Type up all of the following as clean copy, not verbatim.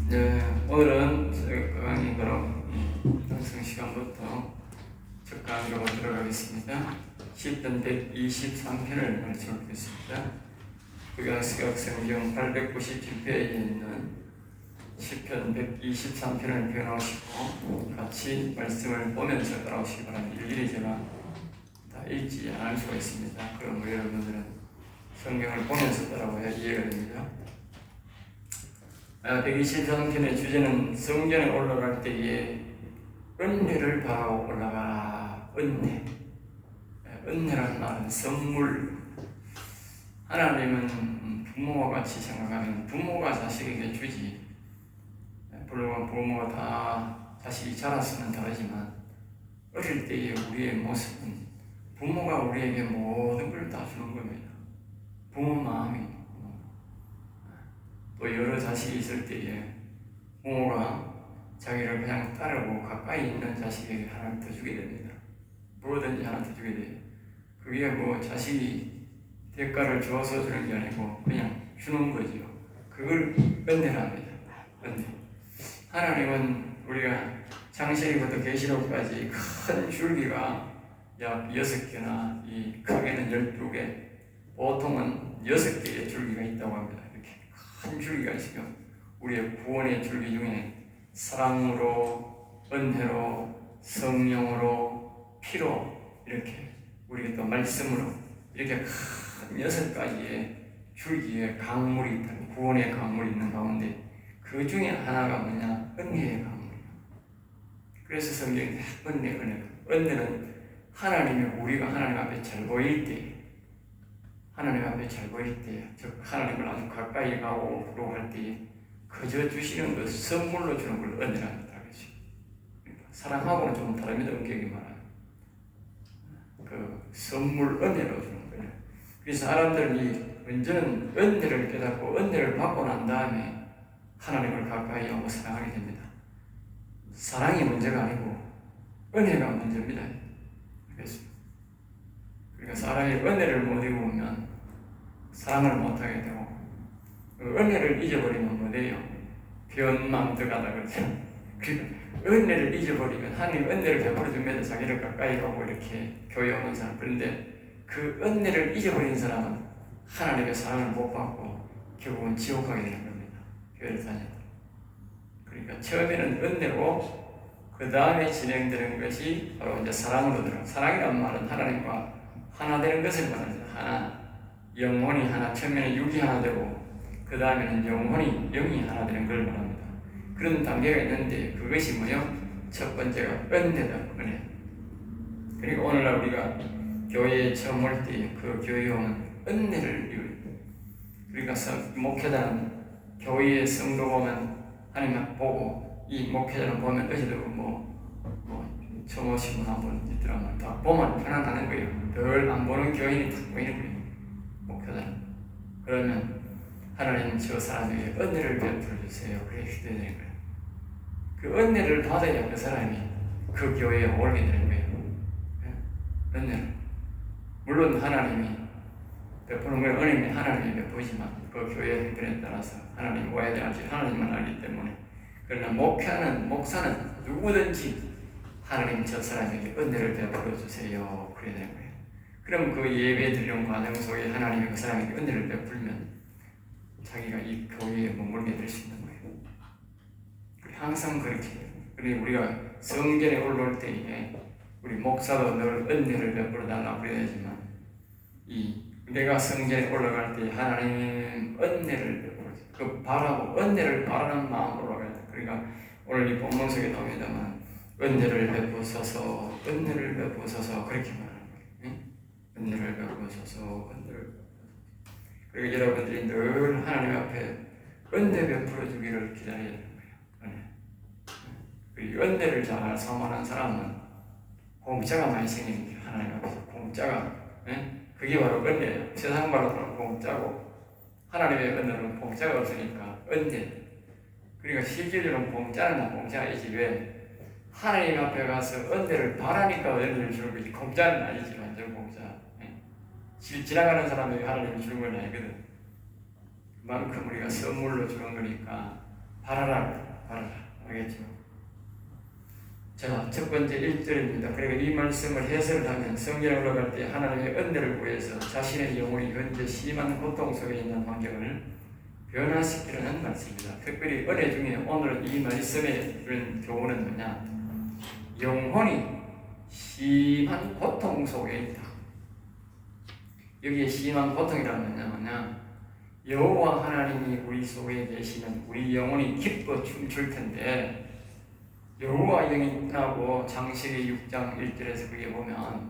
네, 오늘은 강의 그럼 방송 시간부터 첫 강의로 들어가겠습니다. 시편 123편을 가르쳐보겠습니다. 구약성경 897페이지에 있는 시편 123편을 펴놓으시고 같이 말씀을 보면서 따라오시기 바랍니다. 일일이 제가 다 읽지 않을 수가 있습니다. 그럼 여러분들은 성경을 보면서 따라와야 이해가 됩니다. 123편의 주제는 성전에 올라갈 때에 은혜를 바라고 올라가라. 은혜라는 말은 선물. 하나님은 부모와 같이 생각하면 부모가 자식에게 주지. 물론 부모가 다 자식이 자랐으면 다르지만 어릴 때의 우리의 모습은 부모가 우리에게 모든 걸 다 주는 겁니다. 부모 마음이. 또 여러 자식이 있을 때에 부모가 자기를 그냥 따르고 가까이 있는 자식에게 하나를 더 주게 됩니다. 뭐든지 하나 더 주게 돼요. 그게 뭐 자식이 대가를 줘서 주는 게 아니고 그냥 주는 거지요. 그걸 은혜랍니다. 은혜. 하나님은 우리가 창세기부터 계시록까지 큰 줄기가 약 6개나 이 크게는 12개, 보통은 6개의 줄기가 있다고 합니다. 큰 줄기가 있으며 우리의 구원의 줄기 중에 사랑으로, 은혜로, 성령으로, 피로 이렇게 우리가 또 말씀으로 이렇게 큰 6가지의 줄기의 강물이 있다. 구원의 강물이 있는 가운데 그 중에 하나가 뭐냐? 은혜의 강물이야. 그래서 성경에 은혜는 하나님이 우리가 하나님 앞에 잘 보일 때, 하나님 앞에 잘 보일 때, 즉 하나님을 아주 가까이 가고 할 때 그저 주시는 것, 선물로 주는 걸 은혜랍니다. 그러니까 사랑하고는 좀 다릅니다. 은격이 말하는 그 선물 은혜로 주는 거예요. 그래서 사람들은 이 완전 은혜를 깨닫고 은혜를 받고 난 다음에 하나님을 가까이 하고 사랑하게 됩니다. 사랑이 문제가 아니고 은혜가 문제입니다. 그러니까 사람이 은혜를 못 입으면 사랑을 못하게 되고 은혜를 잊어버리면 뭐돼요? 변망 들어가다 그러죠. 그러니까 은혜를 잊어버리면 하나님 은혜를 베풀어주면 자기를 가까이 가고 이렇게 교회 오는 사람. 그런데 그 은혜를 잊어버린 사람은 하나님의 사랑을 못 받고 결국은 지옥 가게 되는 겁니다. 교회를 다니다. 그러니까 처음에는 은혜고 그 다음에 진행되는 것이 바로 이제 사랑으로 들어가. 사랑이란 말은 하나님과 하나 되는 것을 말하죠. 하나, 영혼이 하나, 처음에는 육이 하나 되고 그 다음에는 영혼이, 영이 하나 되는 걸 말합니다. 그런 단계가 있는데 그것이 뭐요? 첫 번째가 은혜다. 은혜. 그리고 오늘날 우리가 교회에 처음 올 때 그 교회에 오면 은혜를 입어요. 그러니까 목회자는 교회의 성도 보면 하나님 보고 이 목회자는 보면 어제도 처음 오신 분 한번 있더라면 딱 보면 편안하는 거예요. 늘 안 보는 교인이 딱 보이는 거예요. 목회자는. 그러면 하나님 저 사람에게 은혜를 베풀어 주세요. 그래 기도해야 되는 거예요. 그 은혜를 받아야 그 사람이 그 교회에 오게 되는 거예요. 은혜를. 물론 하나님이 베푸는 걸 은혜는 하나님이 베푸지만 그 교회의 형편에 따라서 하나님이 와야 될지 하나님만 알기 때문에. 그러나 목회하는 목사는 누구든지 하나님 저 사람에게 은혜를 베풀어 주세요. 그래야 되는 거예요. 그럼 그 예배 드리는 과정 속에 하나님이 그 사람에게 은혜를 베풀면 자기가 이 교회에 머물게 될 수 있는 거예요. 항상 그렇게 해요. 그리고 우리가 성전에 올라올 때에 우리 목사도 늘 은혜를 베풀어 달라고 그래야 되지만 내가 성전에 올라갈 때 하나님 은혜를 베풀어 그 바라고 은혜를 바라는 마음으로 올라가야 돼. 그러니까 오늘 이 본문 속에 나옵니다만 은혜를 베푸소서, 은혜를 베푸소서 그렇게 말하는 거예요. 은혜를 베푸소서, 은혜를 베푸소서. 그리고 여러분들이 늘 하나님 앞에 은혜 베풀어 주기를 기다려야 되는 거예요. 그리고 은혜를 잘 사모하는 사람은 공짜가 많이 생기는 게 하나님 앞에서 공짜가 그게 바로 은혜예요. 세상 말로는 공짜고 하나님의 은혜는 공짜가 없으니까 은혜. 그러니까 실질적으로 공짜는 공짜이지 왜? 하나님 앞에 가서 은혜를 바라니까 은혜를 주는 거지 공짜는 아니지. 완전 공짜. 지나가는 사람에게 하나님이 주는 건 아니거든. 그만큼 우리가 선물로 주는 거니까 바라라. 알겠죠? 자, 첫 번째 1절입니다. 그리고 이 말씀을 해석을 하면 성경에 올라갈 때 하나님의 은혜를 구해서 자신의 영혼이 현재 심한 고통 속에 있는 환경을 변화시키려는 말씀입니다. 특별히 은혜 중에 오늘 이 말씀에 주는 교훈은 뭐냐? 영혼이 심한 고통 속에 있다. 여기에 심한 고통이라는 뭐냐? 여호와 하나님이 우리 속에 계시면 우리 영혼이 기뻐 춤출 텐데 여호와 영이 있다고 장세기 6장 1절에서 그게 보면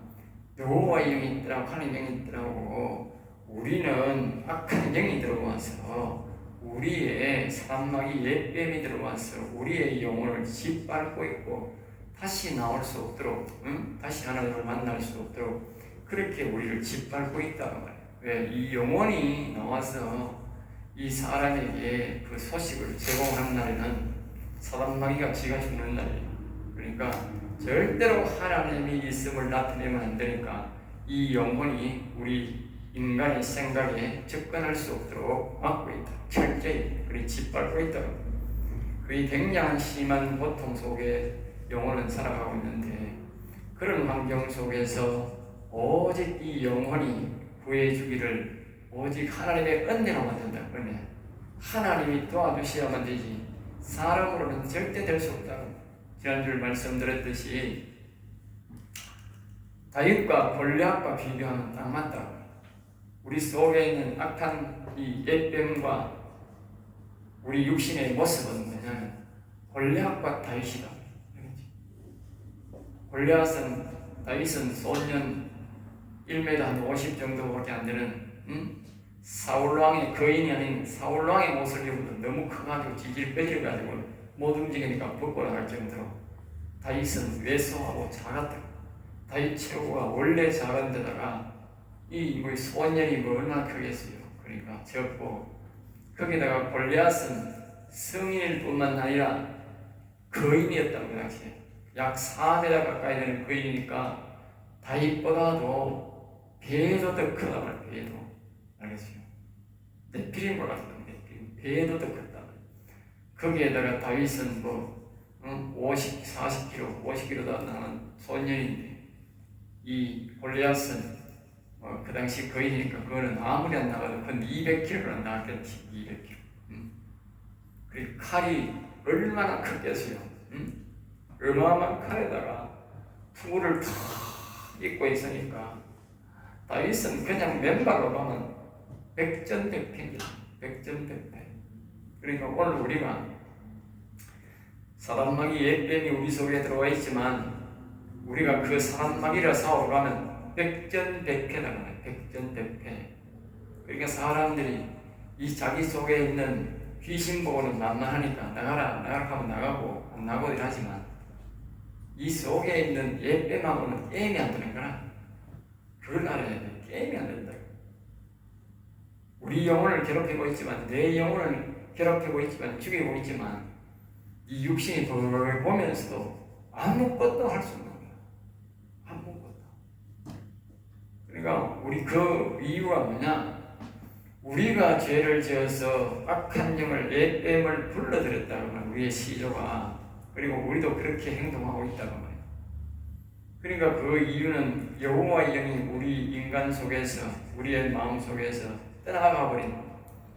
여호와 영이 있더라고 하나님 영이 있더라고 우리는 악한 영이 들어와서 우리의 사람마귀 옛뱀이 들어와서 우리의 영혼을 짓밟고 있고 다시 나올 수 없도록 다시 하나님을 만날 수 없도록 그렇게 우리를 짓밟고 있다는 말이에요. 왜? 이 영혼이 나와서 이 사람에게 그 소식을 제공하는 날에는 사람마귀가 지가 죽는 날이에요. 그러니까 절대로 하나님이 있음을 나타내면 안 되니까 이 영혼이 우리 인간의 생각에 접근할 수 없도록 막고 있다. 철저히 그리 짓밟고 있다. 그의 굉장한 심한 고통 속에 영혼은 살아가고 있는데 그런 환경 속에서 오직 이 영혼이 구해주기를 오직 하나님의 은혜로만 된다. 은혜. 하나님이 도와주셔야만 되지 사람으로는 절대 될 수 없다. 지난주에 말씀드렸듯이 다윗과 골리앗과 비교하면 딱 맞다. 우리 속에 있는 악한 이 옛뱀과 우리 육신의 모습은 뭐냐면 골리앗과 다윗이다. 골리앗은 다윗은 소년 1m 한 50 정도밖에 안 되는 사울왕의 거인이 아닌 사울왕의 모습을 입으면 너무 커가지고 지질 빼질가지고 못 움직이니까 벗고 나갈 정도로 다윗은 왜소하고 작았다. 다윗 체구가 원래 작은 데다가 이 소년이 뭐 얼마나 크겠어요. 그러니까 적고 거기다가 골리앗은 성인일 뿐만 아니라 거인이었다고 그 당시에 약 4m 가까이 되는 거인이니까 다윗보다도 배도 더 크다 말이에요. 배도 알겠어요? 네피림과 같은 네피림 배도 더 컸다. 거기에다가 다윗은 40kg, 50kg도 나는 소년인데 이 골리앗은 그 당시 거인이니까 그거는 아무리 안 나가도 한 200kg는 나갔겠지. 200kg. 그리고 칼이 얼마나 크겠어요. 어마어마한 칼에다가 투구를 탁 입고 있으니까 다윗은 그냥 맨발로 가면 백전백패입니다. 백전백패. 그러니까 오늘 우리가 사람마귀 옛뱀이 우리 속에 들어와 있지만 우리가 그 사람마귀를 싸워가면 백전백패라는 거예요. 백전백패. 그러니까 사람들이 이 자기 속에 있는 귀신 보고는 만만하니까 나가라 하면 나가고 안 나가고 하지만 이 속에 있는 옛뱀하고는 게임이 안 되는 거라. 그걸 알아야 돼. 게임이 안 된다. 우리 영혼을 괴롭히고 있지만 내 영혼을 괴롭히고 있지만 죽이고 있지만 이 육신이 보면서도 아무것도 할 수 없는 거야. 아무것도. 그러니까 우리 그 이유가 뭐냐? 우리가 죄를 지어서 악한 영을 옛뱀을 불러들였다고 말이야. 우리의 시조가. 그리고 우리도 그렇게 행동하고 있다고 말이야. 그러니까 그 이유는 여호와 영이 우리 인간 속에서 우리의 마음 속에서 떠나가 버린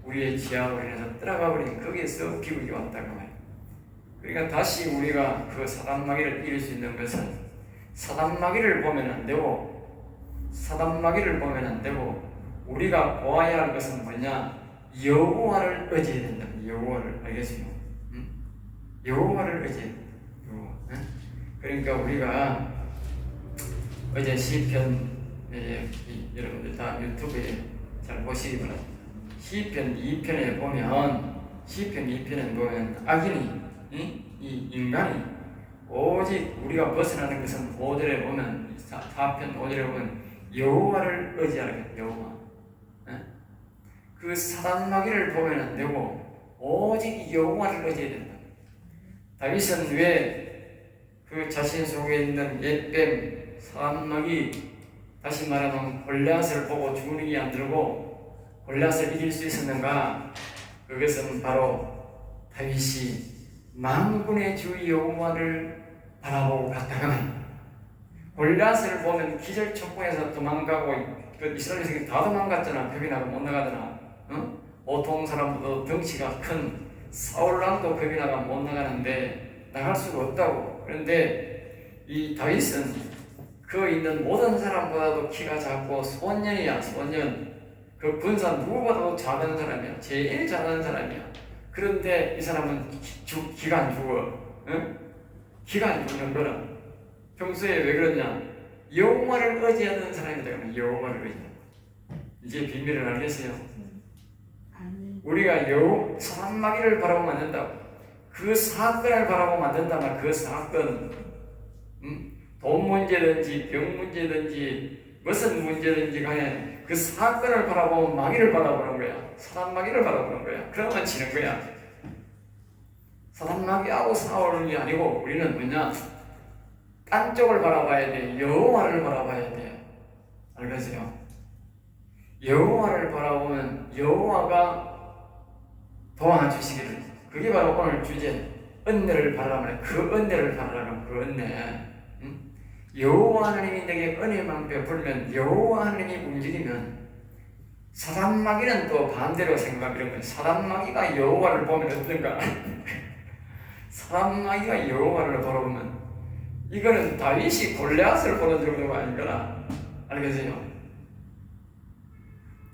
우리의 지하로 인해서 떠나가 버린 거기에서 비극이 왔다고 말이야. 그러니까 다시 우리가 그 사단마귀를 이길 수 있는 것은 사단마귀를 보면 안 되고 우리가 보아야 할 것은 뭐냐? 여호와를 의지해야 된다. 여호와를. 알겠어요? 여호와를 의지해. 그러니까 우리가 어제 시편 여러분들 다 유튜브에 잘 보시기 바랍니다. 시편 2편에 보면 악인이 이 인간이 오직 우리가 벗어나는 것은 5절에 보면 4편 5절에 보면 여호와를 의지하라. 여호와. 그 사단마귀를 보면 안 되고 오직 여호와를 의지해야 된다. 다윗은 왜 그 자신 속에 있는 옛뱀 사단마귀 다시 말하면 골리앗을 보고 죽는 게 안 들고 골리앗을 이길 수 있었는가? 그것은 바로 다윗이 만군의 주 여호와를 바라보고 갔다가 골리앗을 보면 기절촉구해서 도망가고 그 이스라엘 백성이 다 도망갔잖아. 겁이 나고 못 나가잖아. 보통 사람보다 덩치가 큰 사울왕도 겁이 나가 못 나가는데 나갈 수가 없다고. 그런데 이 다윗은 그 있는 모든 사람보다도 키가 작고 소년이야. 소년. 그 군사 누구보다도 작은 사람이야. 제일 작은 사람이야. 그런데 이 사람은 기가 안 죽어. 기가 안 죽는 거라. 평소에 왜 그러냐? 여호와를 의지하는 사람이다. 여호와를 의지. 이제 비밀을 알겠어요? 우리가 사람마귀를 바라보면 안 된다고. 그 사건을 바라보면 안 된다면 그 사건, 돈 문제든지 병 문제든지 무슨 문제든지 간에 그 사건을 바라보면 마귀를 바라보는 거야. 사람마귀를 바라보는 거야. 그러면 지는 거야. 사람마귀하고 싸우는 게 아니고 우리는 뭐냐? 딴 쪽을 바라봐야 돼. 여호와를 바라봐야 돼요. 알겠어요? 여호와를 바라보면 여호와가 도와주시기를. 그게 바로 오늘 주제. 은혜를 바라면 그 은혜를 바라라는 그 은혜. 여호와 하나님이 내게 은혜만 베풀면 여호와 하나님이 움직이면 사람마귀는 또 반대로 생각하는 거예요. 사람마귀가 여호와를 보면 어떤가? 사람마귀가 여호와를 바라보면 이거는 다윗이 골리앗을 보는 정도가 아닌거나. 알겠어요?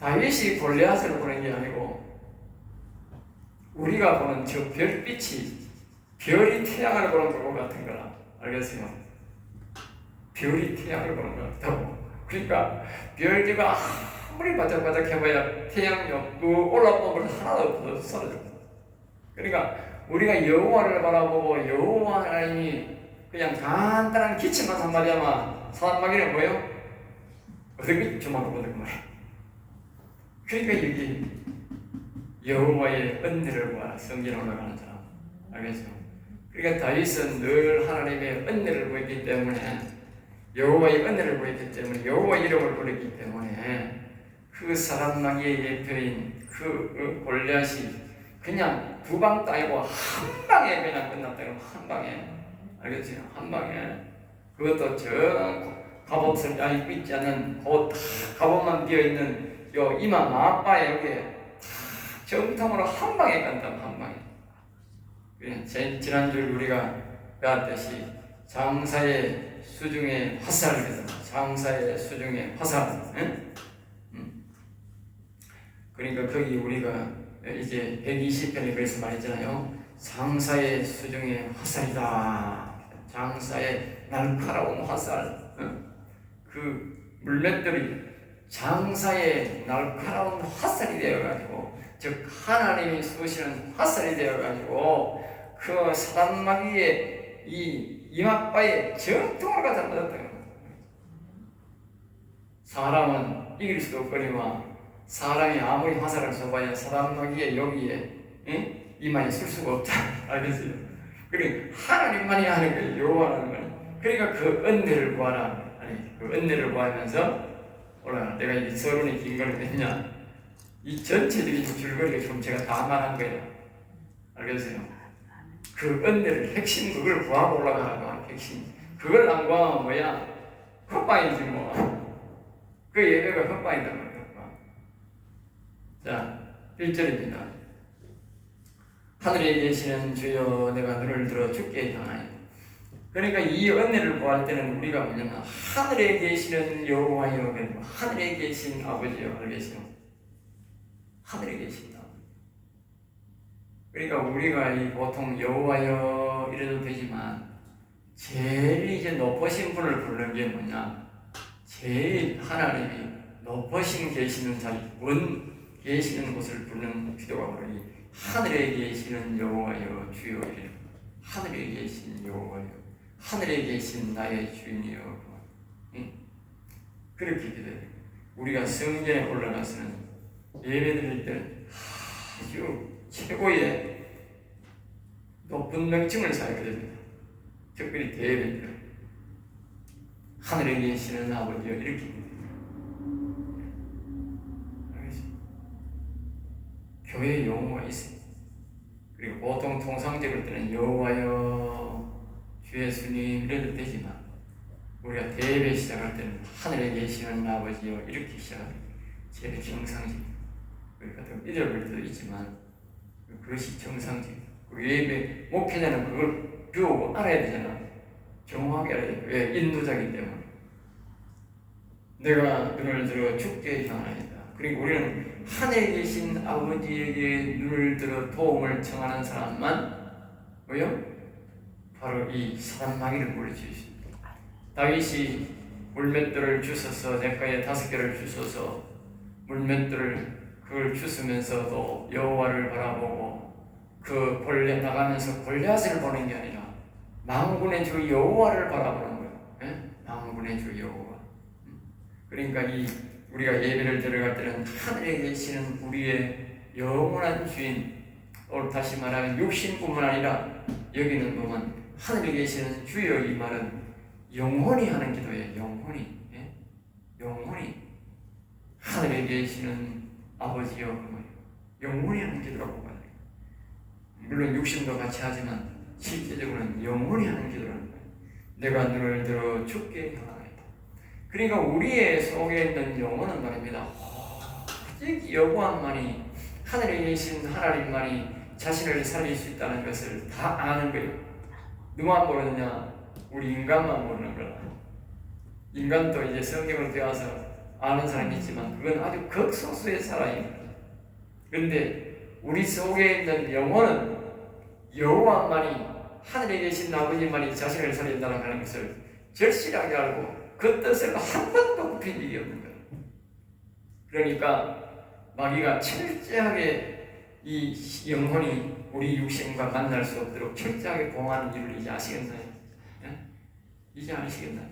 다윗이 골리앗을 보는 게 아니고 우리가 보는 저 별빛이 별이 태양을 보는 것 같은 거라. 알겠어요? 별이 태양을 보는 것 같다고. 그러니까 별들가 아무리 바짝바짝 해봐야 태양이 올라오는 걸 하나도 없어서 사라져. 그러니까 우리가 여호와를 바라보고 여호와 하나님이 그냥 간단한 기침만 한 마디 하면 사람마귀는 뭐예요? 어떻게 저만로 보는 그 말이에요. 그러니까 여기 여호와의 은혜를 구하라. 성경에 올라가는 사람. 알겠죠? 그러니까 다윗은 늘 하나님의 은혜를 구했기 때문에 여호와의 은혜를 구했기 때문에 여호와 이름을 부르기 때문에 그 사람마귀의 예표인 그 골리앗이 그냥 두 방 따이고 한 방에 그냥 끝났다는 한 방에. 알겠지? 한 방에. 그것도 저 갑옷을 입고 있지 않은 그 갑옷만 비어있는 요 이마 마빠에 여기에 정통으로 한 방에 간다. 한 방에. 지난주 우리가 배웠듯이 장사의 수중의 화살을 해서 장사의 수중의 화살. 응? 그러니까 거기 우리가 이제 120편에 그래서 말했잖아요. 장사의 수중의 화살이다. 장사의 날카로운 화살. 그 물맷돌이 장사의 날카로운 화살이 되어가지고, 즉 하나님이 쏘시는 화살이 되어가지고 그 사람마귀의 이 이마바에 정통을 갖다 맞았다. 사람은 이길 수도 없거니와 사람이 아무리 화살을 쏘봐야 사람마귀의 여기에 이마에 쓸 수가 없다. 알겠어요? 그러니까 하나님만이 하는 거예요. 여호와라는 거는. 그러니까 그 은혜를 구하라. 아니, 그 은혜를 구하면서 올라가. 내가 이 서론이 긴 걸 했냐? 이 전체적인 줄거리가 좀 제가 다 말한 거예요. 알겠어요? 그 은혜를 핵심 그걸 구하고 올라가라고. 핵심. 그걸 안 구하면 뭐야? 헛방이지 뭐. 그 예배가 헛방이다 말이야. 자, 1절입니다. 하늘에 계시는 주여 내가 눈을 들어 주께 향하여. 그러니까 이 은혜를 구할 때는 우리가 뭐냐면 하늘에 계시는 여호와여, 하늘에 계신 아버지여. 알겠어요? 하늘에 계신다. 그러니까 우리가 이 보통 여호와여 이래도 되지만 제일 이제 높으신 분을 부르는 게 뭐냐? 제일 하나님이 높으신 계시는 자리, 계시는 곳을 부르는 기도가 바로 이 하늘에 계시는 여호와여 주여 이래. 하늘에 계신 여호와여, 하늘에 계신 나의 주인이여. 그렇게 기도해요. 우리가 성전에 올라가서는 예배드릴 때는 아주 최고의 높은 명칭을 사용해야 됩니다. 특별히 대예배 때 하늘에 계시는 아버지여 이렇게. 교회에 용어가 있어요. 그리고 보통 통상적일 때는 여호와여 주 예수님 이래도 되지만 우리가 대회 시작할 때는 하늘에 계시는 아버지여 이렇게 시작합니다. 제일 정상적입니다. 우리가 좀 잊어버릴 때도 있지만 그것이 정상적입니다. 그 예배 목회자는 그걸 배우고 알아야 되잖아. 정확하게 알아야 돼. 왜? 인도자이기 때문에. 내가 눈을 들어 주께 향하나이다. 그리고 우리는 하늘에 계신 아버지에게 눈을 들어 도움을 청하는 사람만 뭐요? 바로 이 사단마귀를 물리칠 수 있습니다. 다윗이 물맷돌을 주셔서 내가에 5개를 주셔서 물맷돌을 그걸 주시면서도 여호와를 바라보고 그 골리앗 나가면서 골리앗을 보는 게 아니라 만군의 주 여호와를 바라보는 거예요. 예? 만군의 주 여호와. 그러니까 우리가 예배를 드려갈 때는 하늘에 계시는 우리의 영원한 주인, 다시 말하면 육신뿐만 아니라 여기는 보면 하늘에 계시는 주여, 이 말은 영원히 하는 기도예요. 영원히. 예? 영원히 하늘에 계시는 아버지여, 영원히 하는 기도라고 봐요. 물론 육신도 같이 하지만 실제적으로는 영원히 하는 기도라는 거예요. 내가 눈을 들어 주께 향하나이다. 그러니까 우리의 속에 있는 영혼은 말입니다. 오직 여호와만이, 하늘에 계신 하나님만이 자신을 살릴 수 있다는 것을 다 아는 거예요. 누가 모르느냐? 우리 인간만 모르는 거라. 인간도 이제 성경을 배워서 아는 사람이 있지만 그건 아주 극소수의 사람입니다. 그런데 우리 속에 있는 영혼은 여호와만이, 하늘에 계신 아버지만이 자신을 살린다는 것을 절실하게 알고 그 뜻을 한 번도 굽힌 일이 없는 거예요. 그러니까 마귀가 철저하게 이 영혼이 우리 육신과 만날 수 없도록 철저하게 봉하는 일을 이제 아시겠나요? 예? 이제 아시겠나요?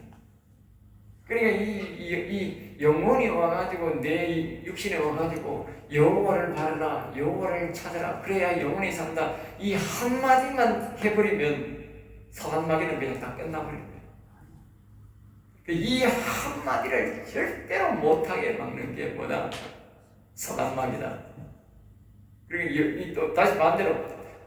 그러니까 이 영혼이 와가지고 내 육신에 와가지고 여호와를 바라라, 여호와를 찾아라, 그래야 영혼이 산다, 이 한마디만 해버리면 사단마귀는 그냥 다 끝나버립니다. 이 한마디를 절대로 못하게 막는 게 뭐다? 사단마귀다. 그리고 또 다시 반대로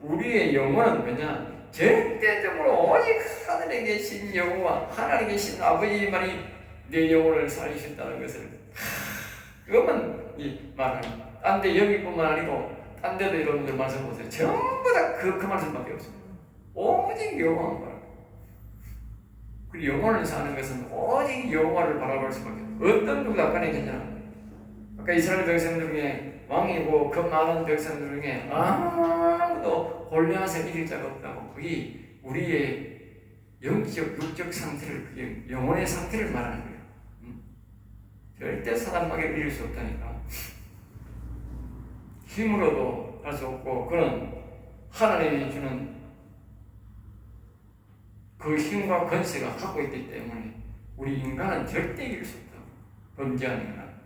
우리의 영혼은 뭐냐? 절대적으로 오직 하늘에 계신 여호와, 하늘에 계신 아버지만이 내 영혼을 살릴 수 있다는 것을, 그것만 이 말하는. 딴 데 여기뿐만 아니고 딴 데도 여러분들 말씀 보세요. 전부 다 그 말씀밖에 없습니다. 오직 여호와만 바라. 그리고 영혼을 사는 것은 오직 여호와를 바라볼 수밖에 없어요. 어떤 누구도 아까 얘기했잖아. 아까 이스라엘 백성들 중에 왕이고 그 많은 백성들 중에 아무도 골리앗을 이길 자가 없다고. 그게 우리의 영적, 육적 상태를, 그게 영혼의 상태를 말하는 거예요. 절대 사단마귀를 이길 수 없다니까. 힘으로도 할 수 없고, 그는 하나님이 주는 그 힘과 권세가 갖고 있기 때문에 우리 인간은 절대 이길 수 없다고. 범죄하는 인간.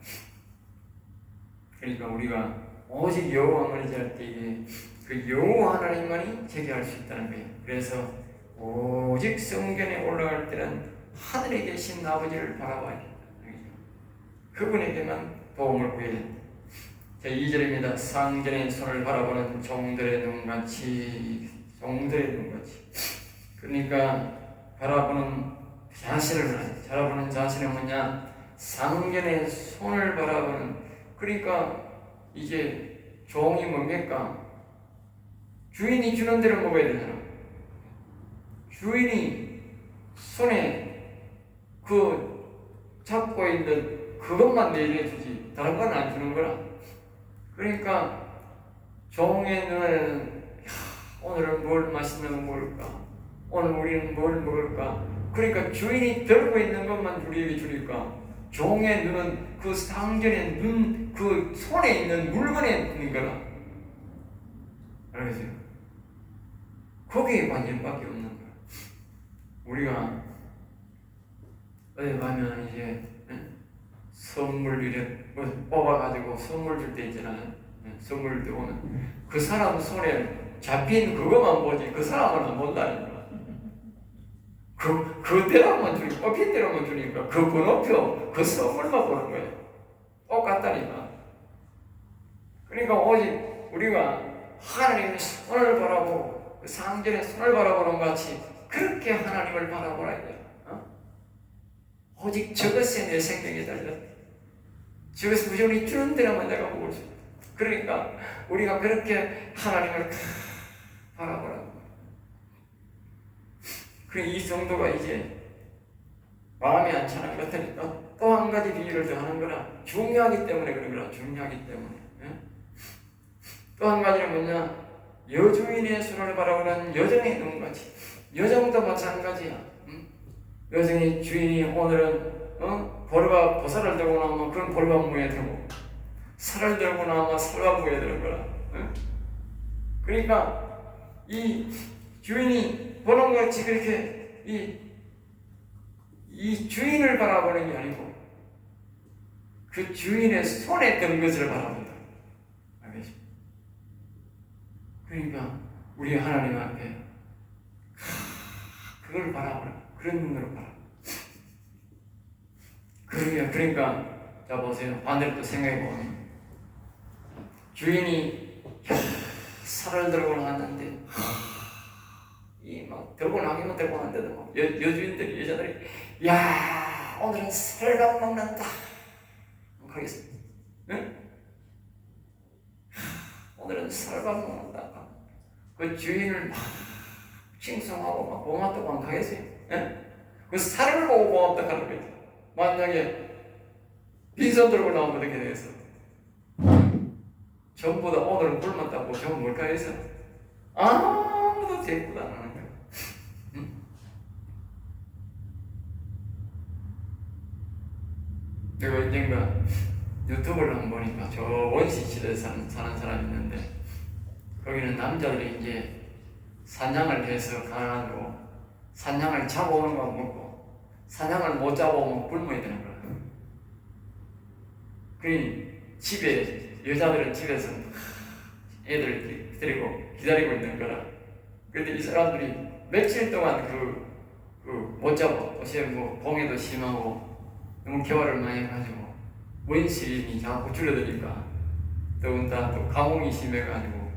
그러니까 우리가 오직 여호와만이 잘 때에 그 여호와 하나님만이 제기할 수 있다는 거예요. 그래서 오직 성전에 올라갈 때는 하늘에 계신 아버지를 바라봐야 된다. 그분에게만 도움을 구해야 된다. 자, 2절입니다. 상전의 손을 바라보는 종들의 눈같이, 종들의 눈같이. 그러니까 바라보는 자신은 뭐냐? 상전의 손을 바라보는. 그러니까 이제 종이 뭡니까? 주인이 주는 대로 먹어야 되잖아. 주인이 손에 그 잡고 있는 그것만 내려주지 다른 건 안 주는 거라. 그러니까 종의 눈에는 오늘은 뭘 맛있는 거 먹을까? 오늘 우리는 뭘 먹을까? 그러니까 주인이 들고 있는 것만 우리에게 주니까 종의 눈은 그 상전의 눈, 그 손에 있는 물건에 있는 거라. 알겠어요? 거기에 관심밖에 없는 거야. 우리가 어디 가면 이제 선물 이래 뽑아가지고 선물 줄 때 있잖아요. 선물 때 오면 그 사람 손에 잡힌 그것만 보지 그 사람은 안 본다는 거야. 그대로만 주니까, 뽑힌 대로만 주니까 그 번호표, 그 선물만 보는 거예요. 똑같다니까. 그러니까 오직 우리가 하나님의 손을 바라보고 그 상전의 손을 바라보는 것 같이 그렇게 하나님을 바라보라 이거야. 오직 저것에 내 생명이 달렸다. 저것이 무조건 주는 데라만 내가 먹을 수 있다. 그러니까 우리가 그렇게 하나님을 바라보라고. 이 정도가 이제 마음이 안 차는 것 같으니까 또 한 가지 비유를 더 하는 거라. 중요하기 때문에 그런 거라. 중요하기 때문에. 또 한 가지는 뭐냐? 여주인의 손을 바라보는 여정의 눈같이. 여정도 마찬가지야. 여정의 주인이 오늘은 보르가 보살을 들고 나면 그건 보르반무에 들고, 살을 들고 나면 살반무에 드는 거라. 그러니까 이 주인이 보는 것 같이 그렇게 이 주인을 바라보는 게 아니고 그 주인의 손에 든 것을 바라본다. 알겠죠? 그러니까 우리 하나님 앞에 그걸 바라보라. 그런 눈으로 바라. 그러니까 자 보세요. 반대로 또 생각해 보면 주인이 살을 들고 나왔는데 이 막 들고 나기만 들고 나는데도 막 여주인들이 여자들이 야 오늘은 살밥 먹는다. 그러겠어. 응? 오늘은 살밥 먹는다. 그 주인을 막 칭송하고 막 고맙다고 안 하겠어요? 그 살을 보고 고맙다 하는 거죠. 만약에 빈손 들고 나오면 어떻게 되겠어? 전부 다 오늘은 굶었다고 전 뭘까 해서 아무도 대꾸도 안 하는 거예요. 내가 언젠가 유튜브를 한번 보니까 저 원시시대에 사는 사람이 있는데 거기는 남자들이 이제 사냥을 해서 가가지고 사냥을 잡아오는 거 먹고 사냥을 못 잡아오면 굶어야 되는 거야. 그러니 집에 여자들은 집에서 애들 데리고 기다리고 있는 거라. 그런데 이 사람들이 며칠 동안 못 잡아. 어제 뭐 봉해도 심하고 너무 개화를 많이 해가지고 원시림이 자꾸 줄어드니까 더군다나 또 가뭄이 심해가지고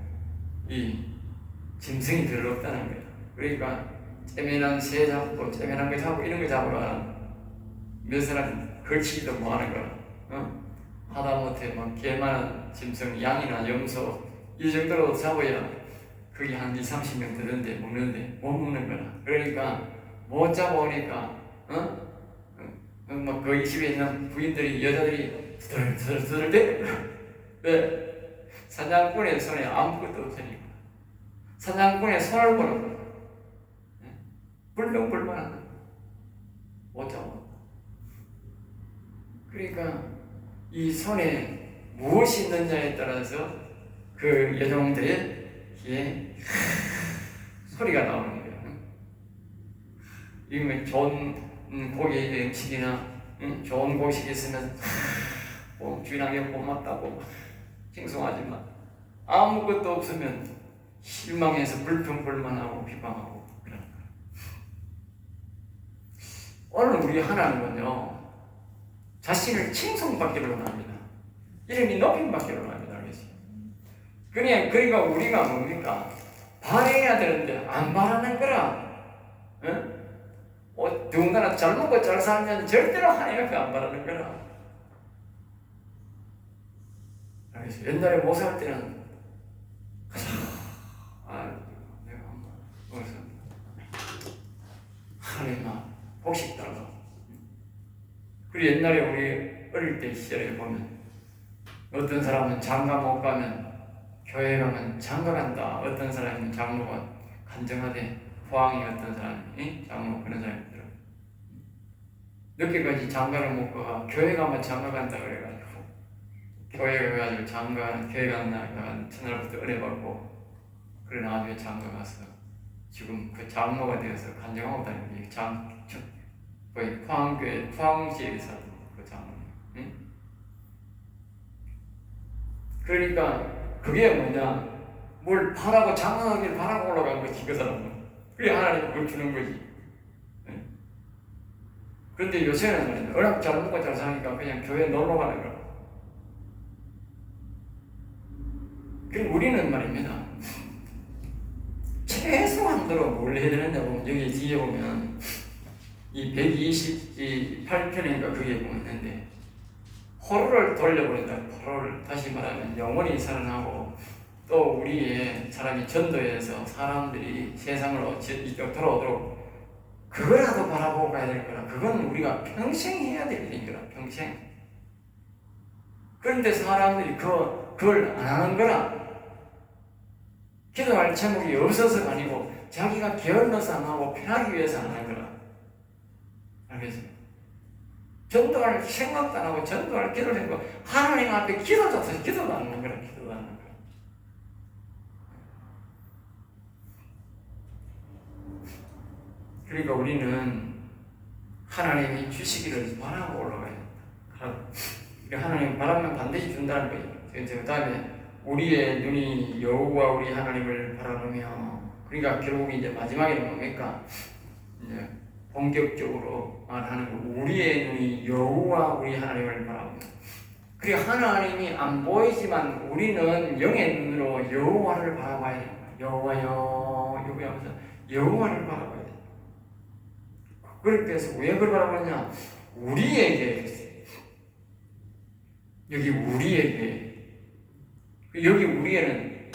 이 짐승이 별로 없다는 거야. 그러니까 째면한 새 잡고 째면한 거 잡고 이런 거 잡으러 몇 사람 걸치기도 뭐 하는 거야. 하다못해 막 개만한 짐승, 양이나 염소 이 정도로 잡아야 그게 한 20-30명 되는데 먹는데 못 먹는 거라. 그러니까 못 잡아오니까 막 거기 집에 있는 부인들이 여자들이 두들두들 대고 왜? 사냥꾼의 손에 아무것도 없으니까 사냥꾼의 손을 보는 거야. 불평불만한 거야. 못 잡아. 그러니까 이 손에 무엇이 있느냐에 따라서 그 여종들의 귀에 소리가 나오는 거예요. 이거 좋은 고기 음식이나 좋은 고식이 있으면 주인에게 고맙다고 칭송하지만 아무것도 없으면 실망해서 불평불만하고 비방하고 그러는 거예요. 오늘 우리 하나님은요 자신을 칭송받기로는 합니다. 이름이 높임받기로는 합니다. 그러니까 우리가 뭡니까? 바라야 되는데 안 바라는 거라. 누군가나 잘 먹고 잘 살면 절대로 하나님 앞에 안 바라는 거라. 알겠어요? 옛날에 모세할 때는 내가 한번 어디서 하나님아 복식 달라. 그리고 옛날에 우리 어릴 때 시절에 보면 어떤 사람은 장가 못 가면 교회 가면 장가 간다. 어떤 사람은 장로가 간증하되 포항이 어떤 사람이 장로 그런 사람이 있더라고요. 늦게까지 장가를 못 가 교회 가면 장가 간다 그래가지고 교회 가가지고 교회 가는 날 첫날부터 은혜 받고 그래 나중에 장가 가서 지금 그 장로가 되어서 간증하고 다니는 거의 포항교회 포항시에 사는 그 장로. 그러니까 그게 뭐냐? 뭘 바라고 장가가길 바라고 올라간 거지 그 사람은. 그게 하나님이 그걸 주는 거지. 그런데 요새는 말이야 워낙 잘 먹고 잘 사니까 그냥 교회 놀러 가는 거야. 그리고 우리는 말입니다. 최소한도로 뭘 해야 되느냐고 여기 뒤에 보면 이 128편인가 그게 보면 있는데 포로를 돌려버린다. 포로를 다시 말하면 영원히 살아나고 또 우리의 사람이 전도해서 사람들이 세상으로 이쪽 돌아오도록 그거라도 바라보고 가야 될 거라. 그건 우리가 평생 해야 될 일인 거라. 평생. 그런데 사람들이 그걸 안 하는 거라. 기도할 제목이 없어서가 아니고 자기가 게을러서 안 하고 편하기 위해서 안 하는 거라. 알겠어요? 전도할 생각도 안 하고 전도할 기도를 하고 하나님 앞에 기도도 없어서 기도도 안 하는 거라. 기도도 안 하는 거라. 그러니까 우리는 하나님이 주시기를 바라고 올라가야 된다. 하나님 바라면 반드시 준다는 거예요. 그 다음에 우리의 눈이 여호와 우리 하나님을 바라보며, 그러니까 결국 이제 마지막에는 뭡니까? 이제 본격적으로 말하는 거. 우리의 눈이 여호와 우리 하나님을 바라보며. 그리고 하나님이 안 보이지만 우리는 영의 눈으로 여호와를 바라봐야 됩니다. 여호와여, 여기 하면서 여호와를 바라봐야 됩니다. 그렇게 해서 왜 그걸 바라보느냐? 우리에게, 여기 우리에게, 여기 우리에는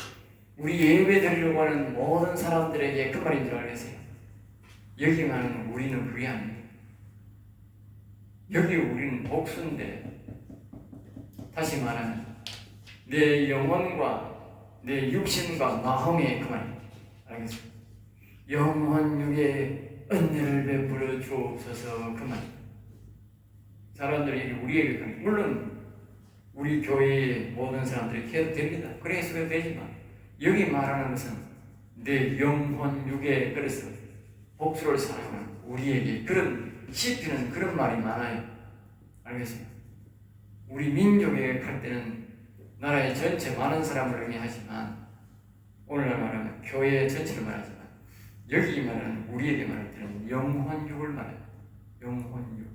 우리 예배 드리려고 하는 모든 사람들에게 그 말인 줄 알겠어요. 여기 말하는 우리는 그게 아닙니다. 여기 우리는 복수인데, 다시 말하면 내 영혼과 내 육신과 마음의 그 말입니다. 알겠습니다. 영혼 육에 은혜를 베풀어 주옵소서 그 말입니다. 사람들이 우리에게, 물론 우리 교회의 모든 사람들이 해도 됩니다. 그래서 되지만 여기 말하는 것은 내 영혼 육에, 그래서 복수를 사랑하는 우리에게, 그런 시편은 그런 말이 많아요. 알겠습니다. 우리 민족에 갈 때는 나라의 전체 많은 사람을 의미하지만 오늘날 말하면 교회 전체를 말하지만 여기 말하는 우리에게 말할 때는 영혼 육을 말해요. 영혼 육.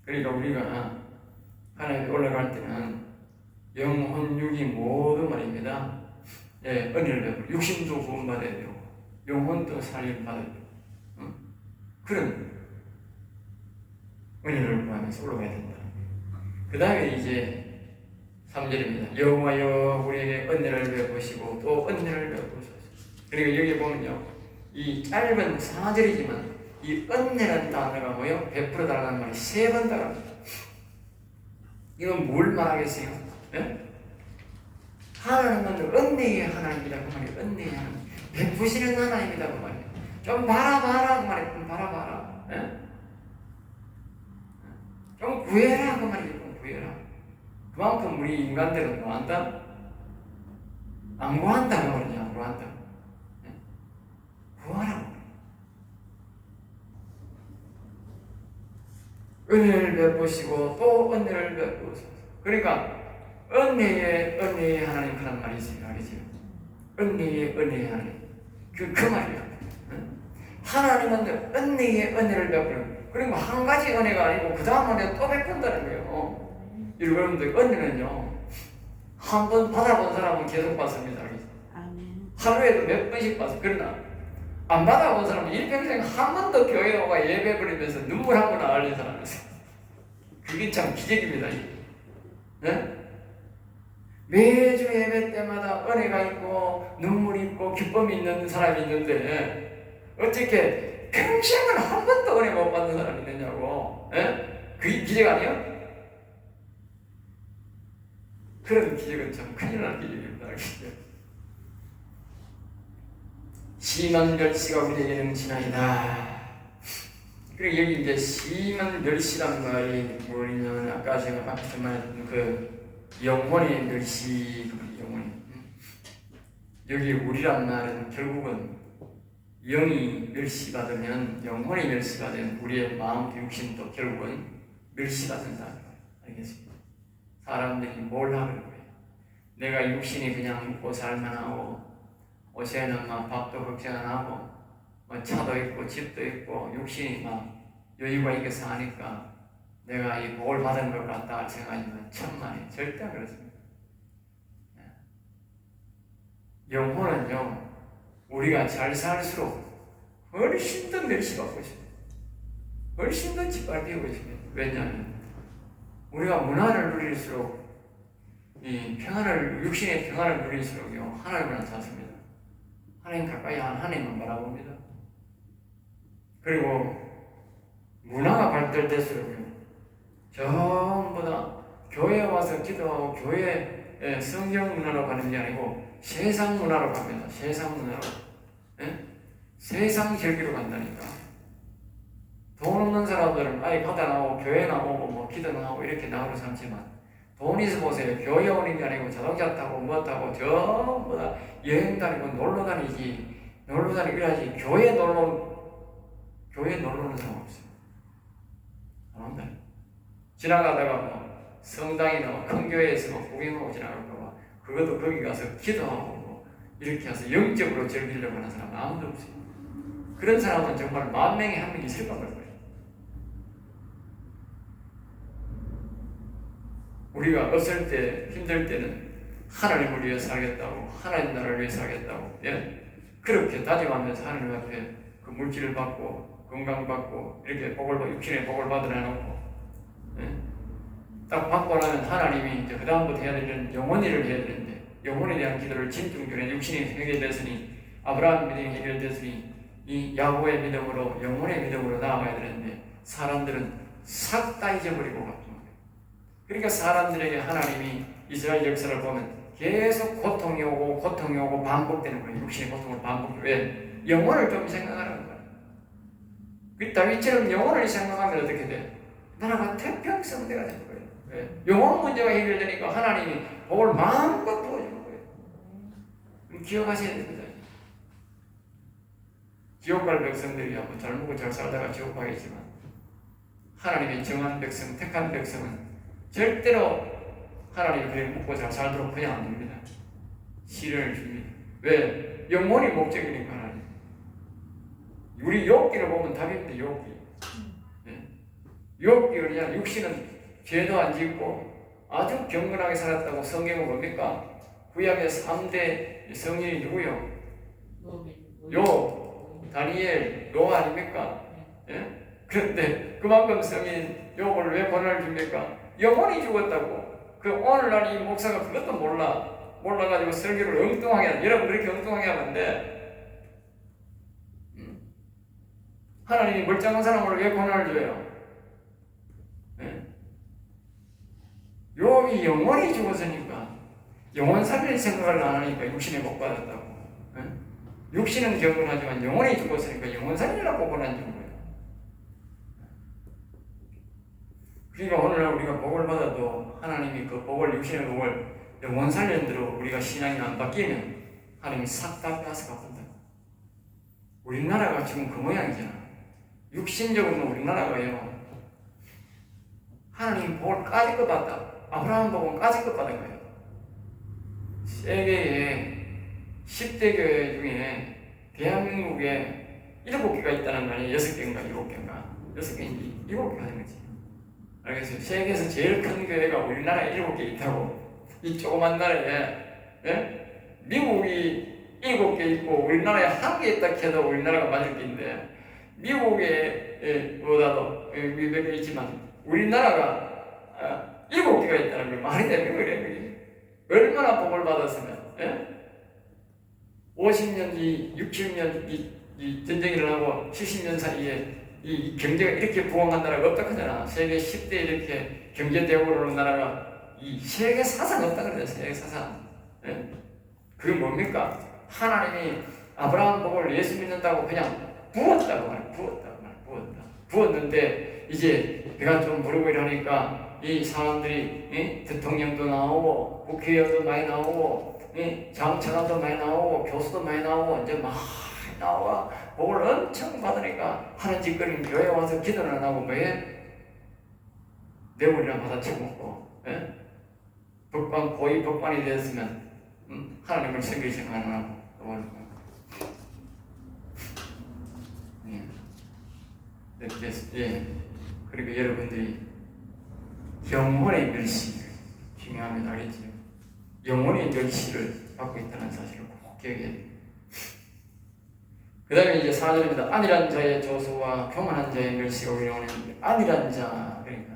그러니까 우리가 하나님께 올라갈 때는 영혼 육이 모두 말입니다. 예, 은혜를 베풀어 육신도 구원받아야 되고 영혼도 살림 받아야 되고 그런 은혜를 구하면서 올라가야 된다. 그 다음에 이제 3절입니다. 여호와여 우리에게 은혜를 베푸시고 또 은혜를 베푸소서. 그러니까 여기 보면요, 이 짧은 4절이지만 이 은혜라는 단어가 뭐예요? 베풀어 달라는 말이 3번 달합니다. 이건 뭘 말하겠어요? 네? 하나님은 은혜의 하나님이다 그 말이에요. 은혜의 하나님, 베푸시는 하나님이다 그 말이에요. 좀 바라봐라 그 말이에요. 좀 바라봐라. 네? 좀 구해라 그 말이에요. 좀 구해라. 그만큼 우리 인간들은 뭐 한다? 안 구한다 그 말이냐. 안 구한다. 네? 구하라. 은혜를 베푸시고 또 은혜를 베푸소서. 그러니까 은혜의 하나님 그런 말이 있어요. 알겠죠? 은혜의 하나님. 그 말이에요. 하나님은 은혜의 은혜를 베푸는. 그리고 한 가지 은혜가 아니고 그 다음 은혜 또 베푼다는 거예요. 여러분들 은혜는요, 한 번 받아본 사람은 계속 받습니다. 하루에도 몇 번씩 받습니다. 그러나 안 받아본 사람은 일평생 한 번도 교회 오가 예배 드리면서 눈물 한 번 안 흘린 사람이 있어요. 그게 참 기적입니다. 네? 매주 예배 때마다 은혜가 있고 눈물이 있고 기쁨이 있는 사람이 있는데 어떻게 평생을 한 번도 은혜 못 받는 사람이 있느냐고. 네? 그게 기적 아니에요? 그런 기적은 참 큰일 날 기적입니다. 심한 멸시가 우리에게는 지나이다. 그리고 여기 이제 심한 멸시란 말이 뭐냐면 아까 제가 앞에서 말했던 그 영혼의 멸시, 영혼. 여기 우리란 말은 결국은 영이 멸시받으면, 영혼이 멸시받으면 우리의 마음, 육신도 결국은 멸시받는다. 알겠습니다. 사람들이 뭘 하는 거예요? 내가 육신이 그냥 먹고 살만 하고 옷에는 막 밥도 걱정 안 하고 차도 있고 집도 있고 육신이 막 여유가 있게 사니까 내가 이 복을 받은 것 같다 생각하지만 천만에 절대 안 그렇습니다. 영혼은요, 우리가 잘 살수록 훨씬 더 멸시받고 있습니다. 훨씬 더 짓밟히고 있습니다. 왜냐하면 우리가 문화를 누릴수록 이 평안을, 육신의 평안을 누릴수록요, 하나님을 안 찾습니다. 하나님 가까이 하나님만 바라봅니다. 그리고 문화가 발달될수록요, 전부 다 교회에 와서 기도하고 교회 성경 문화로 가는 게 아니고 세상 문화로 갑니다. 세상 문화로. 예? 세상 절기로 간다니까. 돈 없는 사람들은 아예 바다 나오고 교회 나오고 뭐 기도 나오고 이렇게 나오고 살지만 돈 있어 보세요. 교회 오는 게 아니고 자동차 타고 뭐 타고 전부 다 여행 다니고 놀러 다니지. 놀러 다니고 이래야지. 교회 놀러는 사람 없어요. 안 한다. 지나가다가 뭐 성당이나 뭐 큰 교회에서 뭐 구경하고 지나갈까 봐 그것도 거기 가서 기도하고 뭐 이렇게 해서 영적으로 즐기려고 하는 사람은 아무도 없어요. 그런 사람은 정말 10,000명에 1명이 있을 거예요. 우리가 없을 때, 힘들 때는 하나님을 위해 살겠다고, 하나님 나라를 위해 살겠다고, 예? 그렇게 다짐하면서 하나님 앞에 그 물질을 받고, 건강받고, 이렇게 육신의 복을 받으려놓고, 예? 딱 받고 나면 하나님이 이제 그다음부터 해야 되는 영혼 일을 해야 되는데, 영혼에 대한 기도를 진중전에 육신이 해결됐으니, 아브라함 믿음이 해결됐으니, 이 야고의 믿음으로, 영혼의 믿음으로 나아가야 되는데, 사람들은 싹 다 잊어버리고 갑니다. 그러니까 사람들에게 하나님이 이스라엘 역사를 보면 계속 고통이 오고 반복되는 거예요. 육신의 고통을 반복해요. 왜? 영혼을 좀 생각하는 거예요. 그 다윗처럼 영혼을 생각하면 어떻게 돼? 나라가 태평성대가 되는 거예요. 왜? 영혼 문제가 해결되니까 하나님이 복을 마음껏 부어주는 거예요. 기억하셔야 됩니다. 지옥 갈 백성들이 한번 잘 먹고 잘 살다가 지옥 가겠지만 하나님의 정한 백성, 택한 백성은 절대로 하나님이 그래 묵고 잘 살도록 그냥 안 됩니다. 시련을 줍니다. 왜? 영혼이 목적이니까 하나님. 우리 욥기를 보면 답입니다. 욥기. 네. 욥기 그냥 육신은 죄도 안 짓고 아주 경건하게 살았다고 성경은 뭡니까? 구약의 3대 성인이 누구요? 욥, 다니엘, 노아 아닙니까? 예? 그런데 그만큼 성인 욥을 왜 고난을 줍니까? 영혼이 죽었다고. 그 오늘날 이 목사가 그것도 몰라가지고 설교를 엉뚱하게 하는, 여러분 그렇게 엉뚱하게 하면 안 돼. 하나님이 멀쩡한 사람을 왜 고난을 줘요? 네? 욥이 영혼이 죽었으니까 영혼 살릴 생각을 안 하니까 육신에 못 받았다고. 네? 육신은 경건하지만 영혼이 죽었으니까 영혼 살리라고 고난 준 거예요. 그러니까 오늘날 우리가 복을 받아도 하나님이 그 복을, 육신의 복을 영혼 살리는 대로 우리가 신앙이 안 바뀌면 하나님이 싹 다 뺏어 갚는다. 우리나라가 지금 그 모양이잖아. 육신적으로는 우리나라가요, 하나님 복을 까짓것 받다. 아브라함 복은 까짓것 받은 거예요. 세계에 10대 교회 중에 대한민국에 7개가 있다는 말이에요. 6개인가 7개인가 6개인지 7개 하는 거지. 알겠어요? 세계에서 제일 큰 교회가 우리나라에 7개 있다고. 이 조그만 나라에, 예? 미국이 7개 있고 우리나라에 1개 있다 해도 우리나라가 맞을 게인데, 미국에 보다도 몇 개 있지만 우리나라가 7개가 있다는 게 말이 되는 거예요. 얼마나 복을 받았으면, 예? 50년 뒤, 6, 7년 이 전쟁이 일어나고 70년 사이에 이 경제가 이렇게 부흥한 나라가 없다 하잖아. 세계 10대 이렇게 경제 대국으로 오는 나라가 이 세계 사상 없다 그래요. 세계 사상. 예? 그게 뭡니까? 하나님이 아브라함 복을 예수 믿는다고 그냥 부었다고 말이야. 부었는데 이제 배가 좀 부르고 이러니까 이 사람들이 대통령도 나오고 국회의원도 많이 나오고 장차관도 많이 나오고 교수도 많이 나오고 이제 많이 나와 복을 엄청 받으니까 하는 짓거리는 교회 와서 기도는 안 하고 뭐해? 뇌물이나 받아 처먹고, 예? 고위 법관이 되었으면 하나님을 섬길 생각 안 하고 예. 그러니까 여러분들이 영혼의 멸시 중요합니다. 알겠죠? 영혼의 멸시를 받고 있다는 사실을 꼭 기억해야 돼요. 그 다음에 이제 4절입니다. 안일한 자의 조소와 교만한 자의 멸시가 우리 영혼에 안일한 자, 그러니까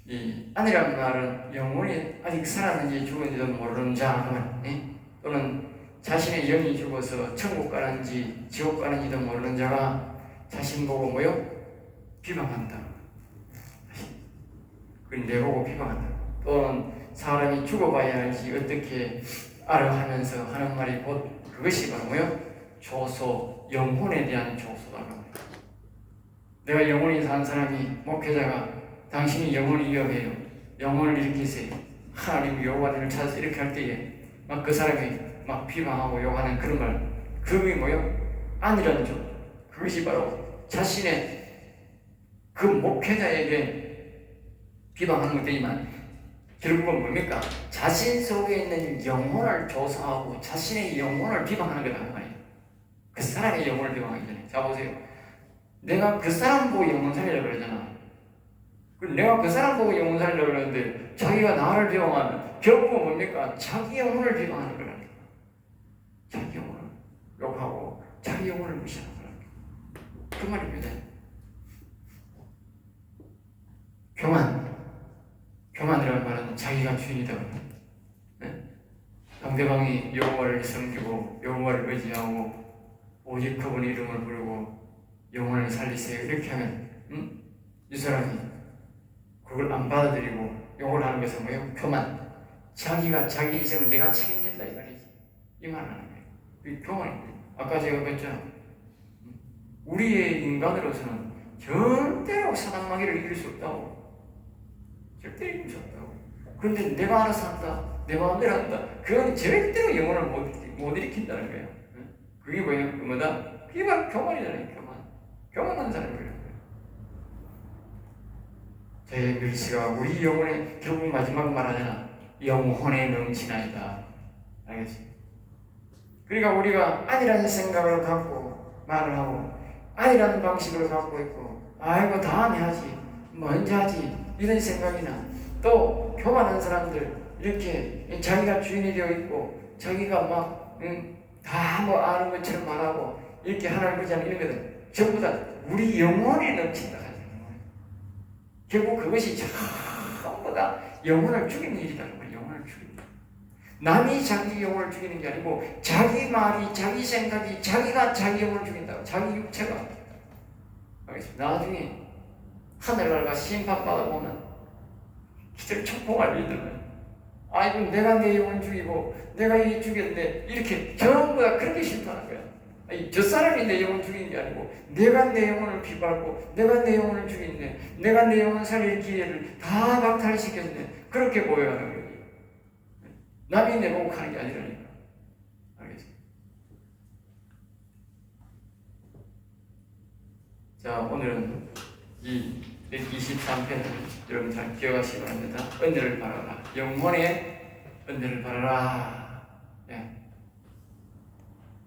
이 안이란 말은 영혼이 아직 살았는지 죽었는지도 모르는 자, 또는 자신의 영이 죽어서 천국 가는지 지옥 가는지도 모르는 자가 자신 보고 뭐요? 비방한다. 내 보고 비방한다. 또는 사람이 죽어봐야 알지 어떻게 알아 하면서 하는 말이 곧 그것이 바로 뭐요? 조소, 영혼에 대한 조소다. 내가 영혼이 산 사람이 목회자가 당신이 영혼을 이어해요. 영혼을 일으키세요. 하나님 여호와를 찾아서 이렇게 할 때에 막 그 사람이 막 비방하고 욕하는 그런 말, 그게 뭐요? 아니라는 점. 그것이 바로 자신의 그 목회자에게 비방하는 것이지만 결국은 뭡니까? 자신 속에 있는 영혼을 조사하고 자신의 영혼을 비방하는 거다 그 말이에요. 그 사람의 영혼을 비방하기 전에. 자 보세요. 내가 그 사람 보고 영혼 살리려고 그러잖아. 내가 그 사람 보고 영혼 살리려고 그러는데 자기가 나를 비방하면 결국은 뭡니까? 자기 영혼을 비방하는 거라니까. 자기 영혼을 욕하고 자기 영혼을 무시하는 거라니까. 그 말입니다. 교만이라는 말은 자기가 주인이다. 상대방이 여호와를 섬기고 여호와를 의지하고 오직 그분의 이름을 부르고 영혼을 살리세요 이렇게 하면 이 사람이 그걸 안 받아들이고 욕을 하는 것은 뭐예요? 교만. 자기가 자기 인생을 내가 책임진다 이 말이지. 이 말을 하는 거예요. 이 교만입니다. 아까 제가 그랬잖아. 우리의 인간으로서는 절대로 사단 마귀를 이길 수 없다고. 절대 이길 수 없다고. 그런데 내가 알아서 한다. 내 마음대로 한다. 그건 절대로 영혼을 못 일으킨다는 거예요. 그게 뭐예요? 그거다. 그게 바로 교만이잖아요. 교만한 사람이에요. 제 멸시가 우리 영혼에 결국 마지막 말하잖아. 영혼에 넘치나이다. 알겠지? 그러니까 우리가 아니라는 생각을 갖고 말을 하고 아니라는 방식을 갖고 있고 아이고 다음에 하지 먼저 하지 이런 생각이나 또 교만한 사람들 이렇게 자기가 주인이 되어 있고 자기가 막 다 뭐 아는 것처럼 말하고 이렇게 하나님 보지 않는 이런 것들 전부 다 우리 영혼에 넘친다. 결국 그것이 전부 다 영혼을 죽이는 일이라는 거예요. 영혼을 죽이는 일. 남이 자기 영혼을 죽이는 게 아니고 자기 말이 자기 생각이 자기가 자기 영혼을 죽인다고. 자기 육체가. 알겠습니다. 나중에 하늘나라가 심판받아보면 기절 촉봉할 일들은 아이고 내가 내 영혼을 죽이고 내가 이 죽였는데 이렇게 전부 다 그렇게 심판하는 거야. 아니, 저 사람이 내 영혼을 죽인 게 아니고 내가 내 영혼을 비밟고 내가 내 영혼을 죽였네. 내가 내 영혼 살릴 기회를 다 박탈시켰네. 그렇게 보여야 하는 거예요. 남이 내 보고 하는 게 아니라니까. 알겠지? 자, 오늘은 이 123편을 여러분 잘 기억하시기 바랍니다. 은혜를 바라라. 영혼의 은혜를 바라라. 예.